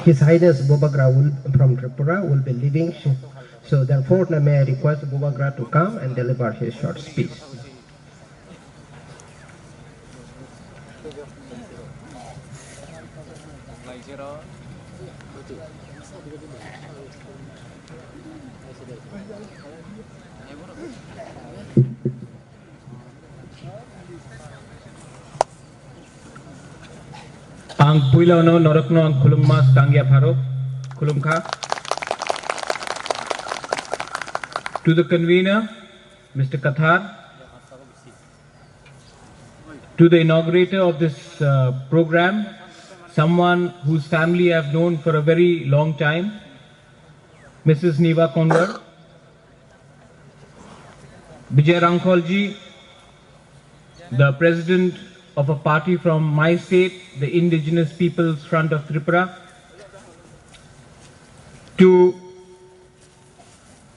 His Highness Bubagra from Tripura will be leaving. So therefore, may I request Bubagra to come and deliver his short speech. Ang puilaw no norokno ang kulungmas kangya pharo kulungkha. To the convener, Mr. Kathar, to the inaugurator of this program, someone whose family I have known for a very long time, Mrs. Niva Konwar, Vijay Rangkholji, the president of a party from my state, the Indigenous People's Front of Tripura, to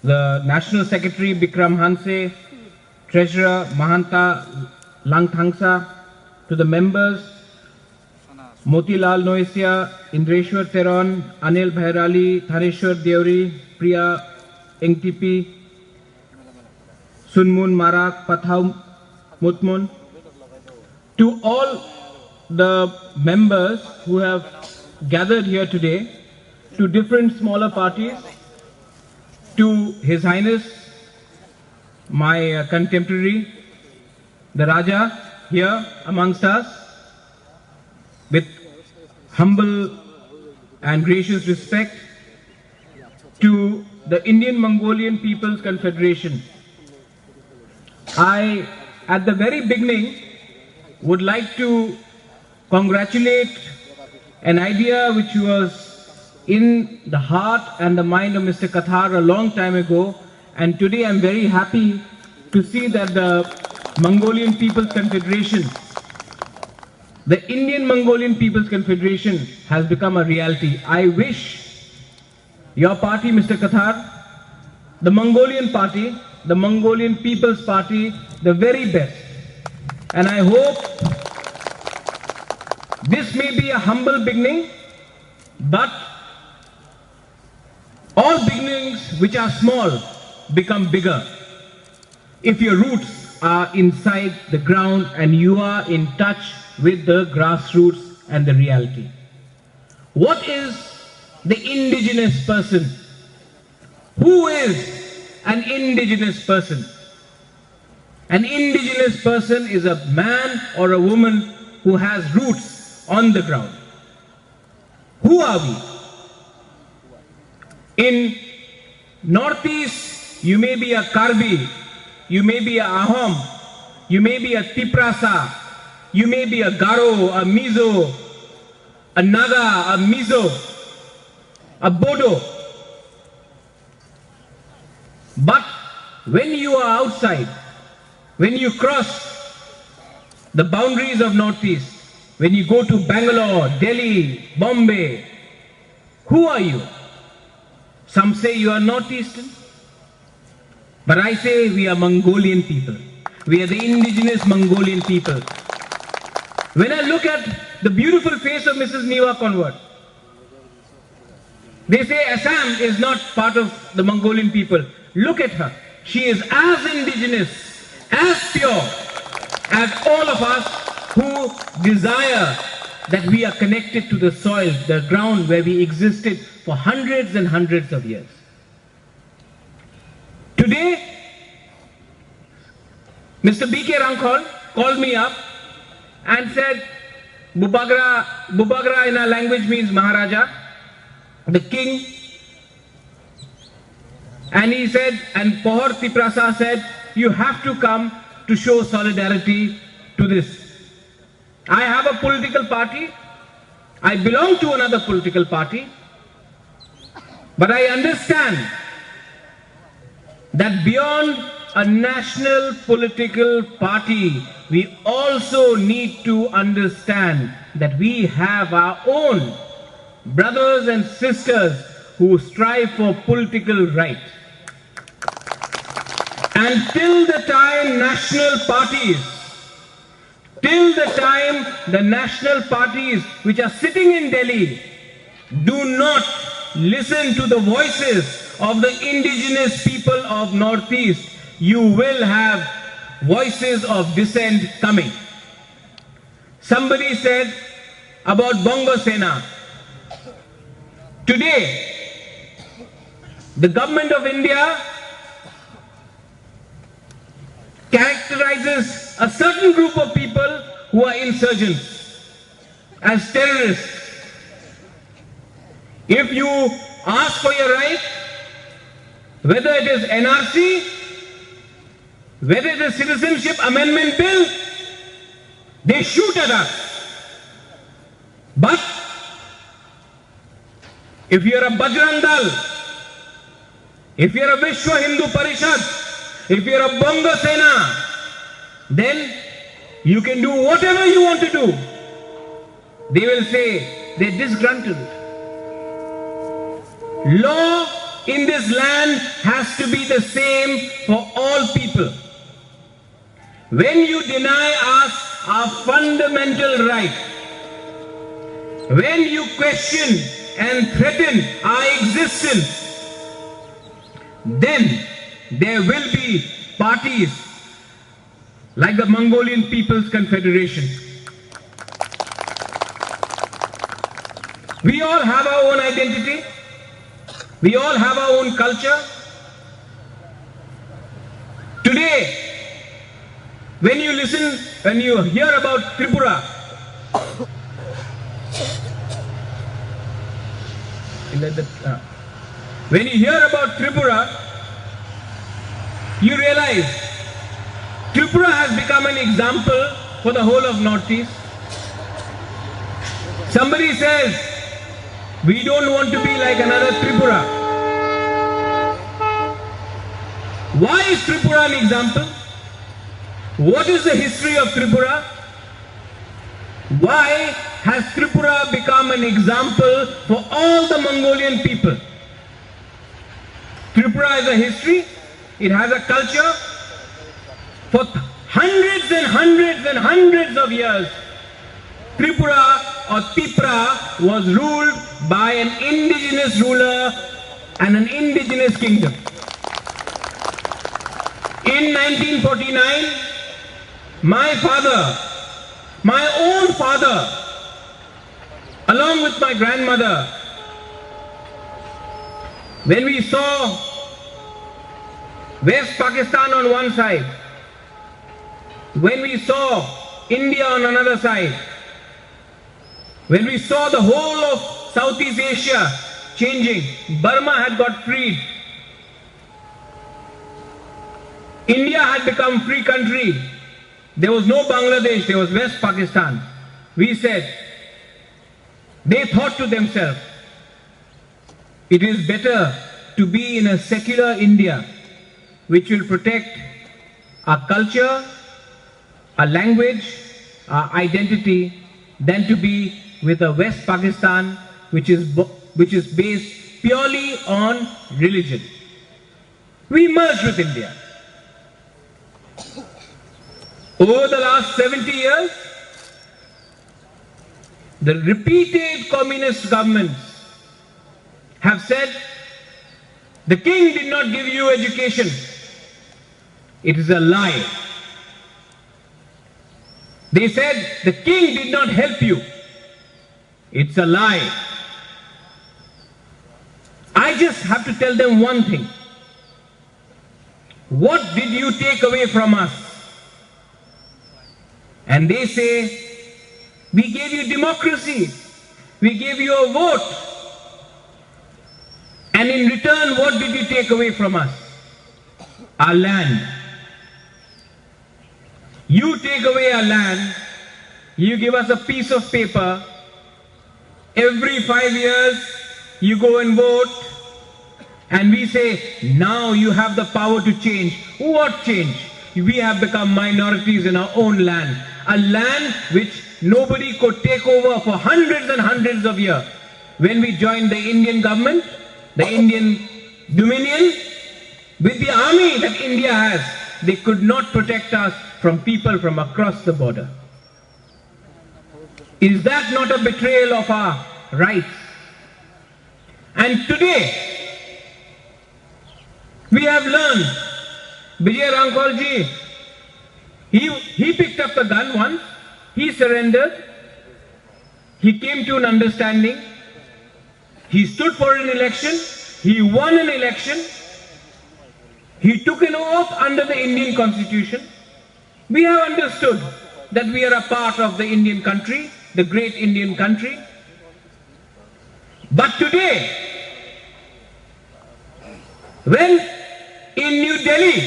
the National Secretary Bikram Hanse, Treasurer Mahanta Langthangsa, to the members Motilal Noisia, Ingratiation Teron, Anil Bhairali, Thaneshwar Deori, Priya Engtipi, Sunmun Marak, Pathau Mutmun, to all the members who have gathered here today, to different smaller parties, to His Highness, my contemporary, the Raja here amongst us, with humble and gracious respect, to the Indian Mongolian People's Confederation. I, at the very beginning, would like to congratulate an idea which was in the heart and the mind of Mr. Kathar a long time ago, and today I'm very happy to see that the Mongolian People's Confederation, the Indian Mongolian People's Confederation, has become a reality. I wish your party, Mr. Kathar, the Mongolian Party, the Mongolian People's Party, the very best. And I hope this may be a humble beginning, but all beginnings which are small become bigger if your roots are inside the ground and you are in touch with the grassroots and the reality. What is the indigenous person? Who is an indigenous person? An indigenous person is a man or a woman who has roots on the ground. Who are we? In Northeast, you may be a Karbi, you may be a Ahom, you may be a Tiprasa, you may be a Garo, a Mizo, a Naga, a Mizo, a Bodo. But when you are outside, when you cross the boundaries of Northeast, when you go to Bangalore, Delhi, Bombay, who are you? Some say you are Northeastern, but I say we are Mongolian people. We are the indigenous Mongolian people. When I look at the beautiful face of Mrs. Niva Konwar, they say Assam is not part of the Mongolian people. Look at her. She is as indigenous, as pure as all of us who desire that we are connected to the soil, the ground where we existed for hundreds and hundreds of years. Today, Mr. B.K. Rangkhol called me up and said, Bubagra in our language means Maharaja, the king. And he said, and Pohor Tiprasa said, you have to come to show solidarity to this. I have a political party. I belong to another political party. But I understand that beyond a national political party, we also need to understand that we have our own brothers and sisters who strive for political right. And till the time the national parties which are sitting in Delhi, Do not listen to the voices of the indigenous people of Northeast. You will have voices of dissent coming. Somebody said about Bongo Sena. Today, the government of India characterizes a certain group of people who are insurgents as terrorists. If you ask for your right, whether it is NRC, whether it is Citizenship Amendment Bill, they shoot at us. But if you are a Bajrang Dal, if you are a Vishwa Hindu Parishad, if you are a Bongo Sena, then you can do whatever you want to do. They will say they're disgruntled. Law in this land has to be the same for all people. When you deny us our fundamental right, when you question and threaten our existence, then there will be parties like the Mongolian People's Confederation. We all have our own identity. We all have our own culture. Today, when you hear about Tripura, when you hear about Tripura, you realize Tripura has become an example for the whole of Northeast. Somebody says, we don't want to be like another Tripura. Why is Tripura an example? What is the history of Tripura? Why has Tripura become an example for all the Mongolian people? Tripura has a history, it has a culture. For hundreds and hundreds and hundreds of years, Tripura or Tipra was ruled by an indigenous ruler and an indigenous kingdom. In 1949, my father, my own father, along with my grandmother, when we saw West Pakistan on one side, when we saw India on another side, when we saw the whole of Southeast Asia changing, Burma had got freed, India had become free country, there was no Bangladesh, there was West Pakistan. We said, they thought to themselves, it is better to be in a secular India which will protect our culture, our language, our identity, than to be with a West Pakistan which is based purely on religion. We merged with India. Over the last 70 years, the repeated communist governments have said, the king did not give you education. It is a lie. They said, the king did not help you. It's a lie. I just have to tell them one thing. What did you take away from us? And they say, we gave you democracy. We gave you a vote. And in return, what did you take away from us? Our land. You take away our land, you give us a piece of paper, every 5 years you go and vote, and we say, now you have the power to change. What change? We have become minorities in our own land, a land which nobody could take over for hundreds and hundreds of years. When we joined the Indian government, the Indian Dominion, with the army that India has, they could not protect us from people from across the border. Is that not a betrayal of our rights? And today, we have learned, Vijay Rankolji, he picked up the gun once, he surrendered, he came to an understanding, he stood for an election, he won an election, he took an oath under the Indian Constitution. We have understood that we are a part of the Indian country, the great Indian country. But today, when in New Delhi,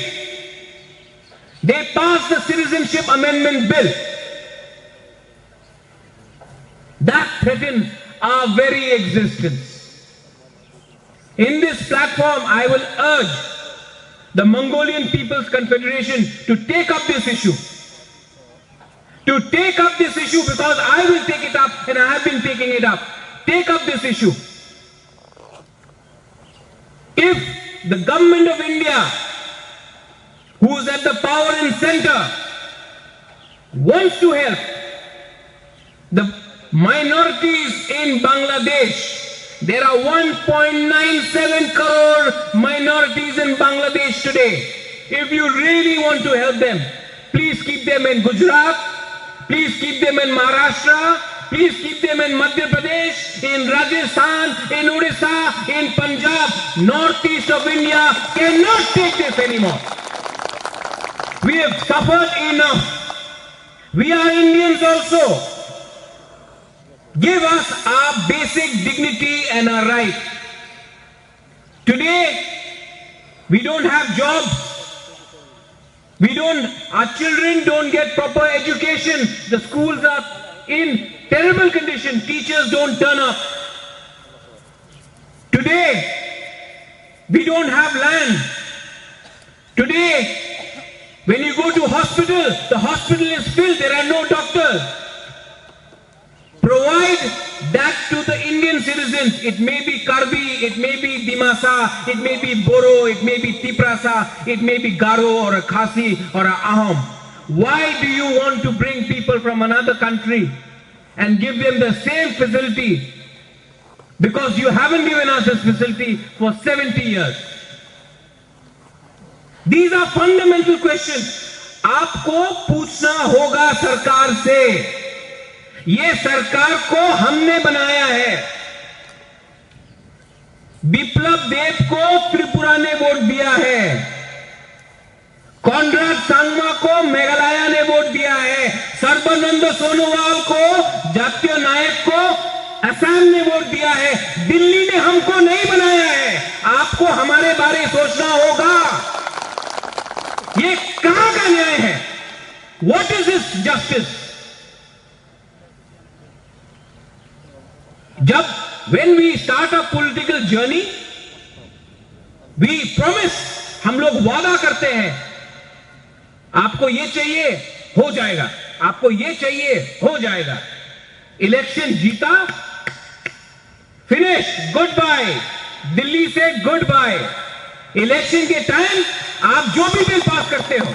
they passed the Citizenship Amendment Bill, that threatens our very existence. In this platform, I will urge the Mongolian People's Confederation to take up this issue. To take up this issue, because I will take it up and I have been taking it up. Take up this issue. If the government of India, who is at the power and center, wants to help the minorities in Bangladesh, there are 1.97 crore minorities in Bangladesh today. If you really want to help them, please keep them in Gujarat, please keep them in Maharashtra, please keep them in Madhya Pradesh, in Rajasthan, in Odisha, in Punjab. Northeast of India cannot take this anymore. We have suffered enough. We are Indians also. Give us our basic dignity and our right. Today, we don't have jobs. Our children don't get proper education. The schools are in terrible condition. Teachers don't turn up. Today, we don't have land. Today, when you go to hospital, the hospital is filled. There are no doctors. Provide that to the Indian citizens. It may be Karbi, it may be Dimasa, it may be Boro, it may be Tiprasa, it may be Garo or a Khasi or a Ahom. Why do you want to bring people from another country and give them the same facility? Because you haven't given us this facility for 70 years. These are fundamental questions. आपको पूछना होगा सरकार से. ये सरकार को हमने बनाया है. बिप्लब देव को त्रिपुरा ने वोट दिया है. कॉन्ड्राड सांगमा को मेघालय ने वोट दिया है. सर्बानंद सोनोवाल को, जातीय नायक को असम ने वोट दिया है. दिल्ली ने हमको नहीं बनाया है. आपको हमारे बारे सोचना होगा. ये कहां का न्याय है? What is this justice? When we start a political journey, we promise, हम लोग वादा करते हैं, आपको ये चाहिए हो जाएगा, आपको ये चाहिए हो जाएगा. इलेक्शन जीता, फिनिश, गुड बाय. दिल्ली से गुड बाय. इलेक्शन के टाइम आप जो भी बिल पास करते हो.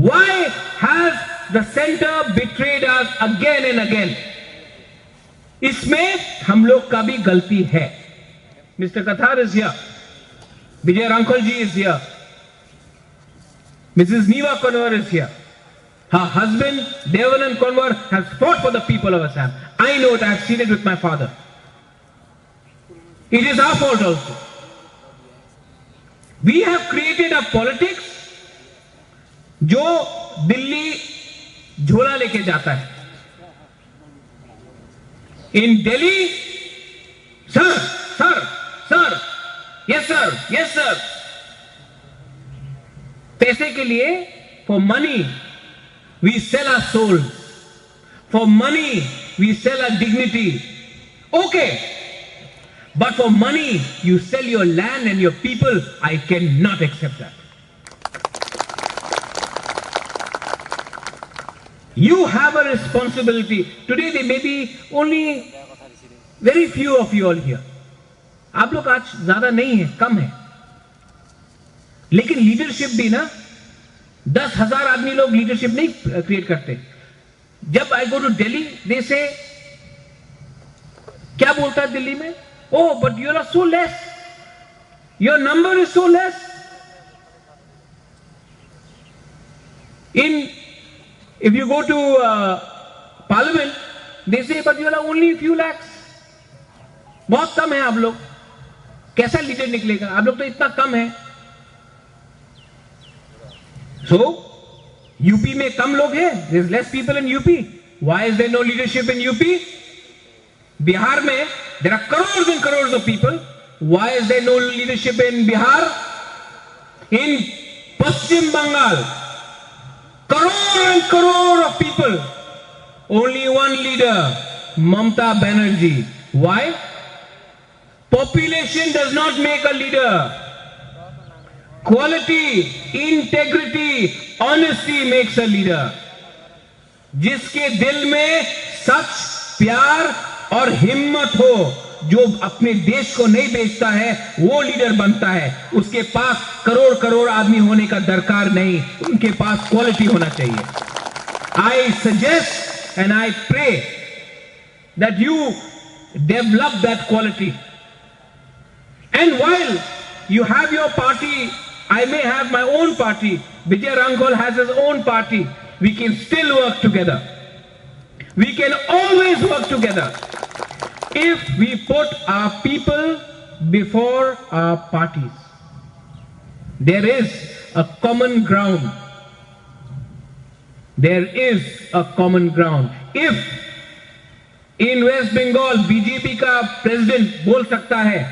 Why has the center betrayed us again and again? इसमें हम लोग का भी गलती है. Mr. Kathar is here. Vijay Rankolji is here. Mrs. Niva Konwar is here. Her husband, Devanand Konwar, has fought for the people of Assam. I know it. I have seen it with my father. It is our fault also. We have created a politics जो दिल्ली झोला लेके जाता है. In Delhi, sir, yes sir. पैसे के लिए, for money, we sell our souls. For money, we sell our dignity. Okay. But for money, you sell your land and your people. I cannot accept that. You have a responsibility. Today there may be only very few of you all here. आप लोग आज ज्यादा नहीं है, कम है. लेकिन leadership भी ना 10,000 आदमी लोग लीडरशिप नहीं क्रिएट करते. जब आई गो टू दिल्ली, दे से क्या बोलता है दिल्ली में? Oh, but you are so less. Your number is so less. If you go to Parliament, they say, but you are only few lakhs. बहुत कम है आप लोग. कैसा लीडर निकलेगा? आप लोग तो इतना कम है. So, यूपी में कम लोग हैं. There is less people in UP. Why is there no leadership in UP? Bihar में there are crores and crores of people. Why is there no leadership in Bihar? In Paschim Bengal, crore and crore of people. Only one leader, Mamata Banerjee. Why? Population does not make a leader. Quality, integrity, honesty makes a leader. जिसके दिल में सच, प्यार और हिम्मत हो, जो अपने देश को नहीं बेचता है, वो लीडर बनता है. उसके पास करोड़ करोड़ आदमी होने का दरकार नहीं, उनके पास क्वालिटी होना चाहिए. I suggest and I pray that you develop that quality. And while you have your party, I may have my own party. Vijay Rangol has his own party. We can still work together. We can always work together if we put our people before our parties. There is a common ground. There is a common ground. If in West Bengal BJP का president बोल सकता है,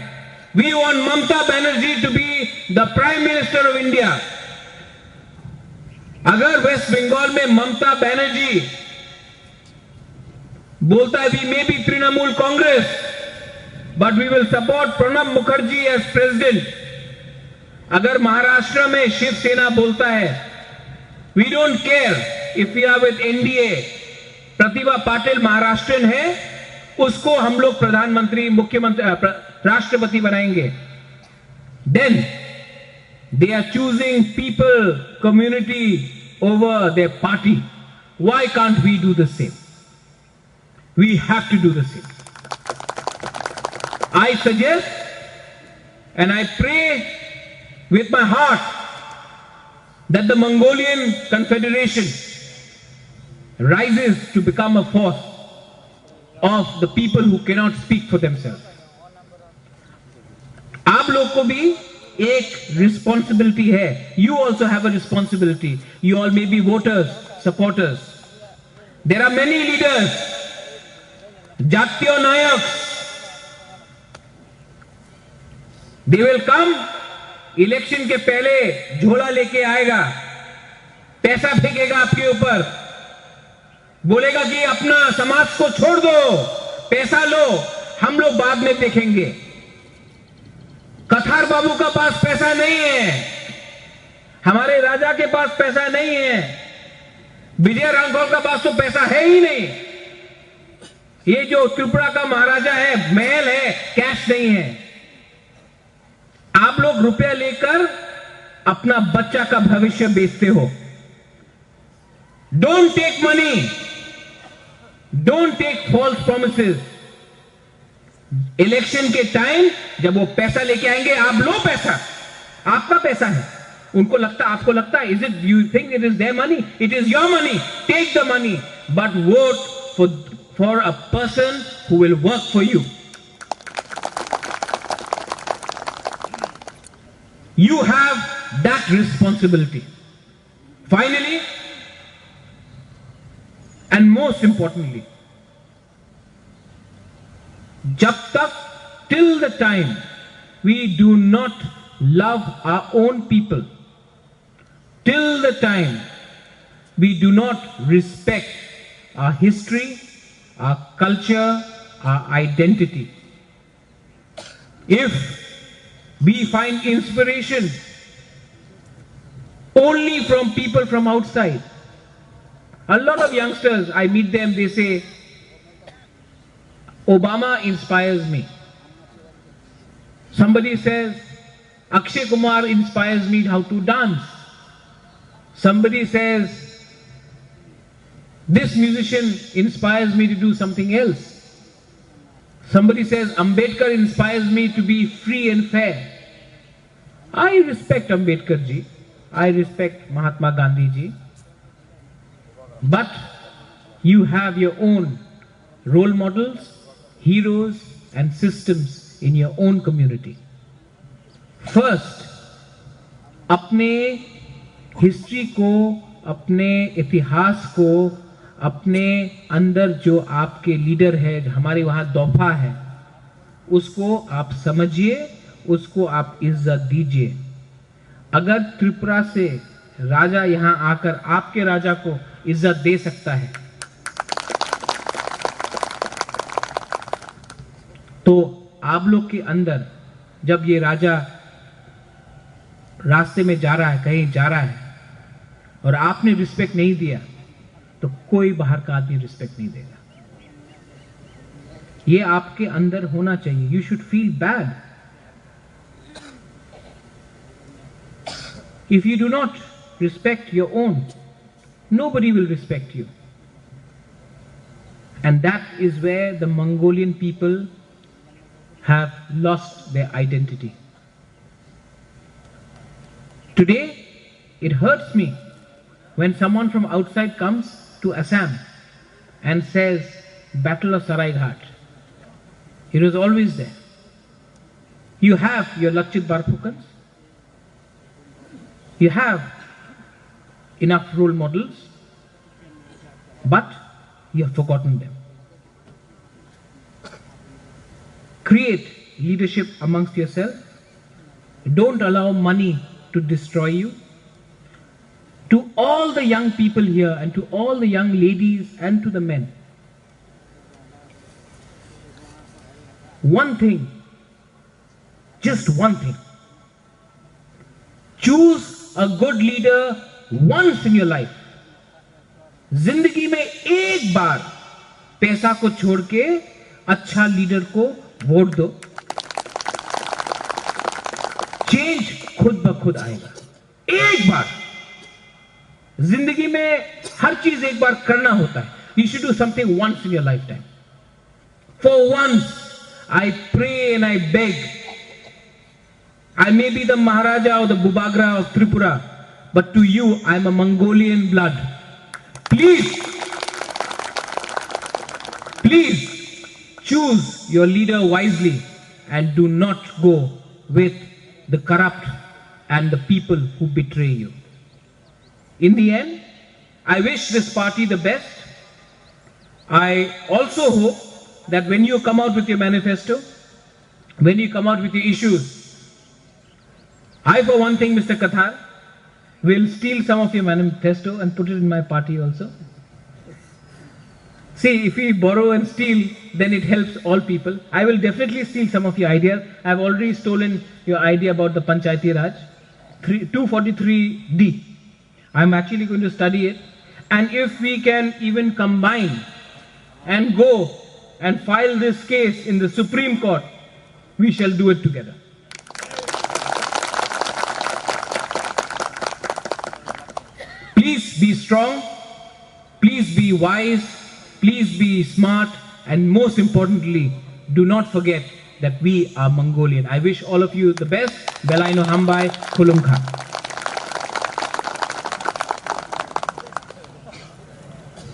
we want Mamata Banerjee to be the Prime Minister of India. अगर waste Bengal में ममता बनर्जी बोलता है, we may be Trinamool Congress, but we will support Pranab Mukherjee as president. अगर महाराष्ट्र में शिवसेना बोलता है, we don't care if we are with NDA, Pratibha Patil Maharashtrian है, उसको हम लोग प्रधानमंत्री, मुख्यमंत्री, राष्ट्रपति बनाएंगे. Then they are choosing people, community over their party. Why can't we do the same? We have to do the same. I suggest and I pray with my heart that the Mongolian Confederation rises to become a force of the people who cannot speak for themselves. आप लोग को भी एक responsibility है. You also have a responsibility. You all may be voters, supporters. There are many leaders, Jatiyo Nayaks. They will come, election के पहले झोला लेके आएगा, पैसा फेंकेगा आपके ऊपर, बोलेगा कि अपना समाज को छोड़ दो, पैसा लो, हम लोग बाद में देखेंगे. कथार बाबू का पास पैसा नहीं है, हमारे राजा के पास पैसा नहीं है, विजय रांघोल का पास तो पैसा है ही नहीं. ये जो त्रिपुरा का महाराजा है, महल है, कैश नहीं है. आप लोग रुपया लेकर अपना बच्चा का भविष्य बेचते हो. Don't take money, don't take false promises. Election के टाइम जब वो पैसा लेके आएंगे, आप लो पैसा, आपका पैसा है. उनको लगता, आपको लगता है, is it, you think it is their money? It is your money. Take the money, but vote for a person who will work for you. You have that responsibility. Finally, and most importantly, jab tak, till the time we do not love our own people, till the time we do not respect our history, our culture, our identity, if we find inspiration only from people from outside. A lot of youngsters, I meet them, they say, Obama inspires me. Somebody says, Akshay Kumar inspires me how to dance. Somebody says, this musician inspires me to do something else. Somebody says, Ambedkar inspires me to be free and fair. I respect Ambedkar ji. I respect Mahatma Gandhi ji. But you have your own role models, heroes, and systems in your own community. First, अपने history को, अपने इतिहास को, अपने अंदर जो आपके leader है, हमारे वहाँ दोफा है, उसको आप समझिए, उसको आप इज्जत दीजिए. अगर त्रिपुरा से राजा यहाँ आकर आपके राजा को इज्जत दे सकता है, तो आप लोग के अंदर जब ये राजा रास्ते में जा रहा है, कहीं जा रहा है, और आपने रिस्पेक्ट नहीं दिया, तो कोई बाहर का आदमी रिस्पेक्ट नहीं देगा. ये आपके अंदर होना चाहिए. You should feel bad. If you do not respect your own, nobody will respect you. And that is where the Mongolian people have lost their identity. Today, it hurts me when someone from outside comes to Assam and says, Battle of Saraighat. It was always there. You have your Lakshit Barphukans. You have enough role models, but you have forgotten them. Create leadership amongst yourself. Don't allow money to destroy you. To all the young people here and to all the young ladies and to the men, one thing, just one thing. Choose a good leader once in your life. जिंदगी में एक बार पैसा को छोड़ के अच्छा leader को vote दो. चेंज खुद ब खुद आएगा. एक बार जिंदगी में हर चीज एक बार करना होता है. You should do something once in your lifetime. For once, I pray and I beg. I may be the Maharaja or the Bubagra of Tripura, but to you, I am a Mongolian blood. Please, please choose your leader wisely and do not go with the corrupt and the people who betray you. In the end, I wish this party the best. I also hope that when you come out with your manifesto, when you come out with your issues, I, for one thing, Mr. Kathar, will steal some of your manifesto and put it in my party also. See, if we borrow and steal, then it helps all people. I will definitely steal some of your ideas. I have already stolen your idea about the Panchayati Raj, 243D. I am actually going to study it. And if we can even combine and go and file this case in the Supreme Court, we shall do it together. Please be strong, please be wise, please be smart, and most importantly, do not forget that we are Mongolian. I wish all of you the best. Belaino Hambai, Kulumkha.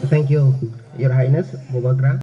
Thank you, Your Highness, Bubagra.